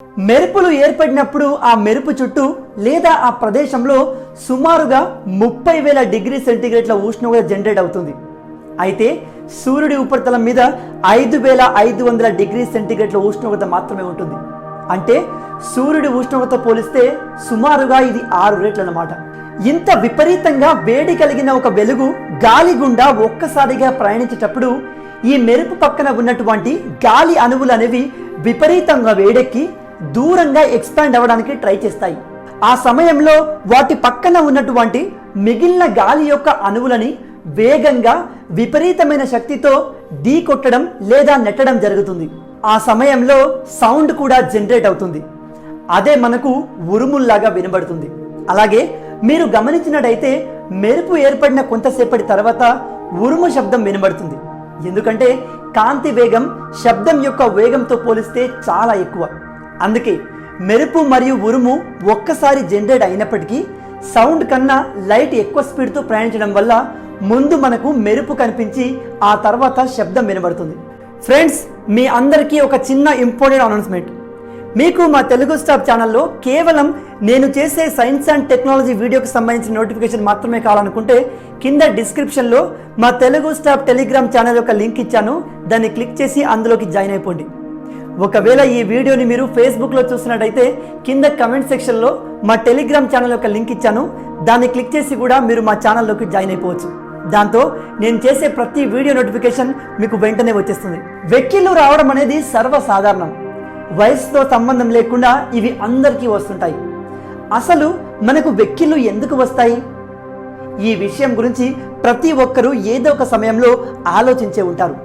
మెరుపులు ఏర్పడినప్పుడు ఆ మెరుపు చుట్టూ లేదా ఆ ప్రదేశంలో సుమారుగా 30,000 డిగ్రీ సెంటీగ్రేడ్ల ఉష్ణోగ్రత జనరేట్ అవుతుంది. అయితే సూర్యుడి ఉపరితలం మీద 5,500 డిగ్రీ సెంటీగ్రేడ్ల ఉష్ణోగ్రత మాత్రమే ఉంటుంది. అంటే సూర్యుడి ఉష్ణోగ్రత పోలిస్తే సుమారుగా ఇది 6 రెట్లు అన్నమాట. ఇంత విపరీతంగా వేడి కలిగిన ఒక వెలుగు గాలి గుండా ఒక్కసారిగా ప్రయాణించేటప్పుడు ఈ మెరుపు పక్కన ఉన్నటువంటి గాలి అణువులు అనేవి విపరీతంగా వేడెక్కి దూరంగా ఎక్స్పాండ్ అవ్వడానికి ట్రై చేస్తాయి. ఆ సమయంలో వాటి పక్కన ఉన్నటువంటి మిగిలిన గాలి యొక్క అణువులని వేగంగా విపరీతమైన శక్తితో ఢీ కొట్టడం లేదా నెట్టడం జరుగుతుంది. ఆ సమయంలో సౌండ్ కూడా జనరేట్ అవుతుంది. అదే మనకు ఉరుముల్లాగా వినబడుతుంది. అలాగే మీరు గమనించినట్టయితే మెరుపు ఏర్పడిన కొంతసేపటి తర్వాత ఉరుము శబ్దం వినబడుతుంది. ఎందుకంటే కాంతి వేగం శబ్దం యొక్క వేగంతో పోలిస్తే చాలా ఎక్కువ. అందుకే మెరుపు మరియు ఉరుము ఒక్కసారి జనరేట్ అయినప్పటికీ సౌండ్ కన్నా లైట్ ఎక్కువ స్పీడ్తో ప్రయాణించడం వల్ల ముందు మనకు మెరుపు కనిపించి ఆ తర్వాత శబ్దం వినబడుతుంది. ఫ్రెండ్స్, మీ అందరికీ ఒక చిన్న ఇంపార్టెంట్ అనౌన్స్మెంట్. మీకు మా తెలుగు స్టాప్ ఛానల్లో కేవలం నేను చేసే సైన్స్ అండ్ టెక్నాలజీ వీడియోకి సంబంధించిన నోటిఫికేషన్ మాత్రమే కావాలనుకుంటే కింద డిస్క్రిప్షన్లో మా తెలుగు స్టాప్ టెలిగ్రామ్ ఛానల్ యొక్క లింక్ ఇచ్చాను. దాన్ని క్లిక్ చేసి అందులోకి జాయిన్ అయిపోండి. ఒకవేళ ఈ వీడియోని మీరు ఫేస్బుక్లో చూసినట్టయితే కింద కమెంట్ సెక్షన్లో మా టెలిగ్రామ్ ఛానల్ యొక్క లింక్ ఇచ్చాను. దాన్ని క్లిక్ చేసి కూడా మీరు మా ఛానల్లోకి జాయిన్ అయిపోవచ్చు. దాంతో నేను చేసే ప్రతి వీడియో నోటిఫికేషన్ మీకు వెంటనే వచ్చేస్తుంది. వెక్కిళ్ళు రావడం అనేది సర్వసాధారణం. వయసుతో సంబంధం లేకుండా ఇవి అందరికీ వస్తుంటాయి. అసలు మనకు వెక్కిళ్ళు ఎందుకు వస్తాయి? ఈ విషయం గురించి ప్రతి ఒక్కరూ ఏదో ఒక సమయంలో ఆలోచించే ఉంటారు.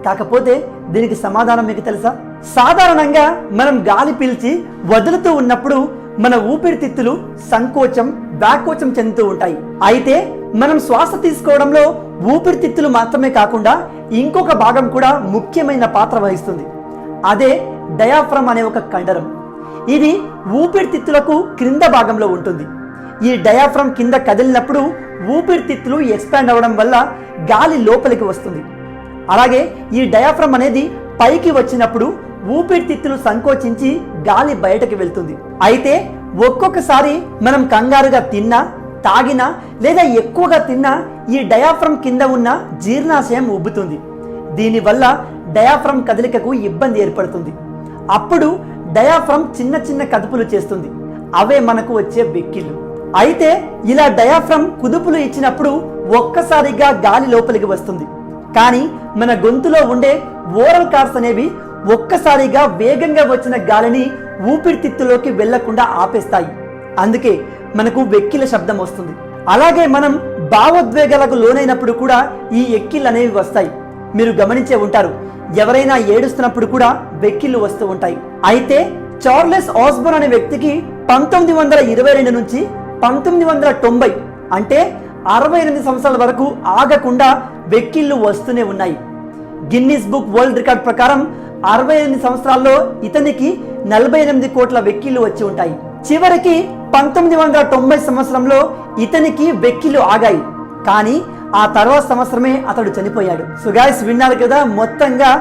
కాకపోతే దీనికి సమాధానం మీకు తెలుసా? సాధారణంగా మనం గాలి పీల్చి వదులుతూ ఉన్నప్పుడు మన ఊపిరితిత్తులు సంకోచం, వ్యాకోచం చెందుతూ ఉంటాయి. అయితే మనం శ్వాస తీసుకోవడంలో ఊపిరితిత్తులు మాత్రమే కాకుండా ఇంకొక భాగం కూడా ముఖ్యమైన పాత్ర వహిస్తుంది. అదే డయాఫ్రమ్ అనే ఒక కండరం. ఇది ఊపిరితిత్తులకు క్రింద భాగంలో ఉంటుంది. ఈ డయాఫ్రమ్ కింద కదిలినప్పుడు ఊపిరితిత్తులు ఎక్స్పాండ్ అవ్వడం వల్ల గాలి లోపలికి వస్తుంది. అలాగే ఈ డయాఫ్రమ్ అనేది పైకి వచ్చినప్పుడు ఊపిరితిత్తులు సంకోచించి గాలి బయటకు వెళ్తుంది. అయితే ఒక్కొక్కసారి మనం కంగారుగా తిన్నా, తాగినా లేదా ఎక్కువగా తిన్నా ఈ డయాఫ్రమ్ కింద ఉన్న జీర్ణాశయం ఉబ్బుతుంది. దీనివల్ల డయాఫ్రమ్ కదలికకు ఇబ్బంది ఏర్పడుతుంది. అప్పుడు డయాఫ్రమ్ చిన్న చిన్న కదుపులు చేస్తుంది. అవే మనకు వచ్చే వెక్కిళ్ళు. అయితే ఇలా డయాఫ్రమ్ కుదుపులు ఇచ్చినప్పుడు ఒక్కసారిగా గాలి లోపలికి వస్తుంది. కానీ మన గొంతులో ఉండే ఓరల్ కార్డ్స్ అనేవి ఒక్కసారిగా వేగంగా వచ్చిన గాలిని ఊపిరితిత్తులోకి వెళ్లకుండా ఆపేస్తాయి. అందుకే మనకు వెక్కిళ్ళ శబ్దం వస్తుంది. అలాగే మనం భావోద్వేగాలకు లోనైనప్పుడు కూడా ఈ ఎక్కిళ్ళు అనేవి వస్తాయి. మీరు గమనించే ఉంటారు, ఎవరైనా ఏడుస్తున్నప్పుడు కూడా వెక్కిళ్ళు వస్తూ ఉంటాయి. అయితే చార్లెస్ ఆస్బోర్న్ అనే వ్యక్తికి 1922 నుంచి 1990 అంటే 68 సంవత్సరాల వరకు ఆగకుండా వెక్కిళ్ళు వస్తూనే ఉన్నాయి. గిన్నిస్ బుక్ వరల్డ్ రికార్డ్ ప్రకారం 68 సంవత్సరాల్లో ఇతనికి 48 కోట్ల వెక్కిళ్ళు వచ్చి ఉంటాయి. చివరికి 1990 సంవత్సరంలో ఇతనికి వెక్కిళ్ళు ఆగాయి. కానీ ఆ తర్వాత సంవత్సరమే అతడు చనిపోయాడు. సో గైస్, విన్నారు కదా, మొత్తంగా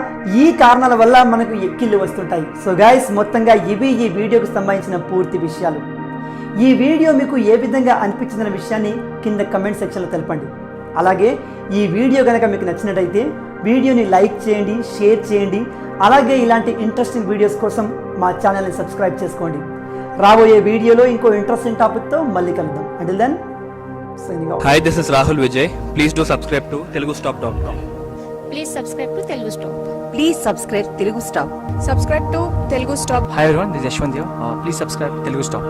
ఈ కారణాల వల్ల మనకు ఎక్కిళ్ళు వస్తుంటాయి. సో గైస్, మొత్తంగా ఇవి ఈ వీడియోకి సంబంధించిన పూర్తి విషయాలు. ఈ వీడియో మీకు ఏ విధంగా అనిపించిన విషయాన్ని కింద కమెంట్ సెక్షన్లో తెలపండి. అలాగే ఈ వీడియో కనుక మీకు నచ్చినట్టయితే వీడియోని లైక్ చేయండి, షేర్ చేయండి. అలాగే ఇలాంటి ఇంట్రెస్టింగ్ వీడియోస్ కోసం మా ఛానల్ని సబ్స్క్రైబ్ చేసుకోండి. రాబోయే వీడియోలో ఇంకో ఇంట్రెస్టింగ్ టాపిక్తో మళ్ళీ కలుద్దాం. Until then, signing out. Hi, this is Rahul Vijay. Please do subscribe to telugustop.com. Please subscribe to Telugu Stop. Please subscribe Telugu Stop. Subscribe to Telugu Stop. Hi everyone, this is Yashwant here. Please subscribe Telugu Stop.